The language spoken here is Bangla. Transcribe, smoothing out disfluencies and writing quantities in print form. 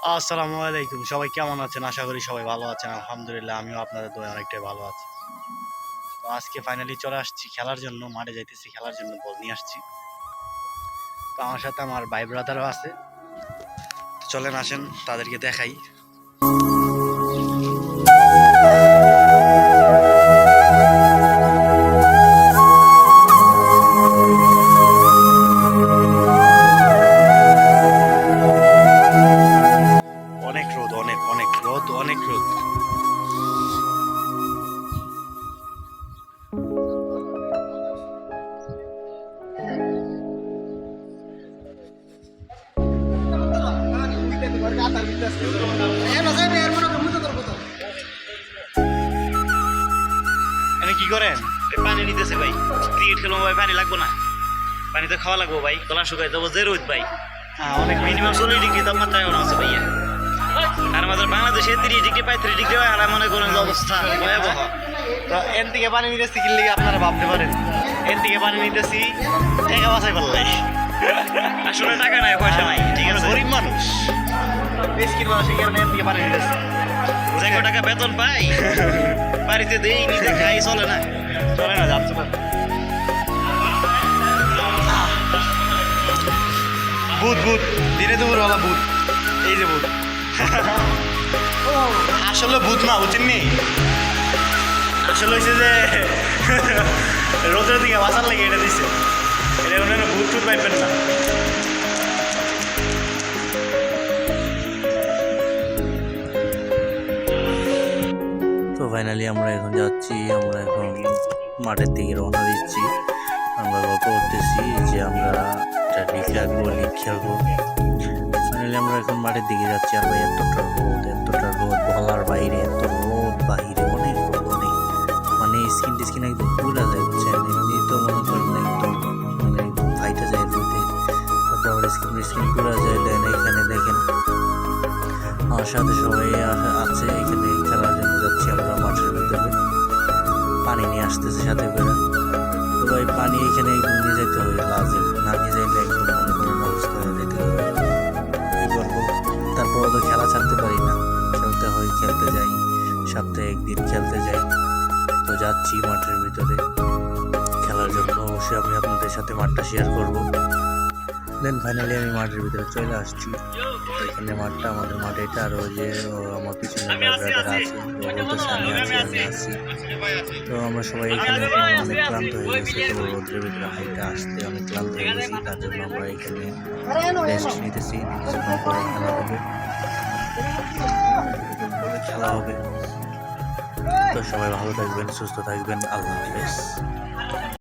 আসসালামু আলাইকুম। সবাই কেমন আছেন? আশা করি সবাই ভালো আছেন। আলহামদুলিল্লাহ আমিও আপনাদের দোয়ায় অনেকটাই ভালো আছি। তো আজকে ফাইনালি চলে আসছি খেলার জন্য, মাঠে যাইতেছি খেলার জন্য, বল নিয়ে আসছি। তো আমার সাথে আমার ভাই ব্রাদারও আছে। চলেন আসেন তাদেরকে দেখাই। অনেক রোদ, অনেক অনেক রোদ, অনেক রোদ। কি করেন? পানি নিতেছে ভাই। ক্রিকেট খেলবো ভাই, পানি লাগবো না? পানি তো খাওয়া লাগবো ভাই, গলা শুকাই দেবো। যে রোদ ভাই, অনেক মিনিমাম 40 ডিগ্রি তাপমাত্রা এখন আছে ভাইয়া। আর আমাদের বাংলাদেশে 30 ডিগ্রি 35 ডিগ্রি হয়, আর মনে করেন যে অবস্থা ভয়াবহ। তো এর থেকে পানি নিতেছি কিনলে আপনারা ভাবতে পারেন এর থেকে পানি নিতেছি টাকা বাঁচাই পারলাই। আসলে টাকা নাই, পয়সা নাই, ঠিক আছে, গরিব মানুষ বিস্কিট মানুষ, এই কারণে এর থেকে পানি নিতেছি। যে টাকা বেতন পাই বাড়িতে দেই, নিজে খাই, চলে না। চলে না, যাচ্ছে না। ভূত ভূত দিনে দুপুরবেলা ভূত, এই যে ভূত। আসলে ভূত না, বুঝছেননি? আসলে হয়েছে যে রোদের দিকে বাঁচার লেগে এটা দিছে। এটা কোনো ভূত টুত পাইবেন না। তো ফাইনালি আমরা এখন যাচ্ছি, আমরা এখন মাঠের দিকে রওনা দিচ্ছি। আমরা গল্প করতেছি যে আমরা একটা লিগ রাখবো, লিগ খেলবো। ফাইনালি আমরা এখন মাঠের দিকে যাচ্ছি। আর ভাই এতটা রোদ বলার বাইরে, এত রোদ বাহিরে, অনেক রোদ, অনেক মানে স্কিন টিস্কিন একদম পুরা যায়, বুঝছেন? এমনি তো মনে করেন একদম মানে একদম ফাইটা যায় রোদে, তারপর আবার স্কিন পুরা যায়। দেন এখানে দেখেন আমার সাথে সবাই আছে, এখানে খেলার জন্য যাচ্ছি আমরা মাঠের ভিতরে। পানি নিয়ে আসতেছে সাথে করে। তো ভাই পানি এখানে একদম নিয়ে যেতে হবে, লাজিম না নিয়ে যাইলে একদম মনে করেন অবস্থা হয়ে যেতে হবে। কী করবো, তারপর তো খেলা ছাড়তে পারি না, খেলতে হয়, খেলতে যাই, সপ্তাহে একদিন খেলতে যাই। তো যাচ্ছি মাঠের ভিতরে খেলার জন্য। অবশ্যই আমি আপনাদের সাথে মাঠটা শেয়ার করবো। দেন ফাইনালি আমি মাঠের ভিতরে চলে আসছি। এখানে মাঠটা, আমাদের মাঠ এটা। আর ওই যে আমার পিছনে ব্রাদার আছে, বলতেছে আমি আছি। তো আমরা সবাই এখানে অনেক ক্লান্ত হয়ে গেছি, তো রোদের ভিতরে হাইটা আসতে অনেক ক্লান্ত হয়ে গেছি। তার জন্য আমরা এখানে রেস্ট নিতেছি। কিছুক্ষণ পরে খেলা হবে। তো সবাই ভালো থাকবেন, সুস্থ থাকবেন, আল্লাহ হাফেজ।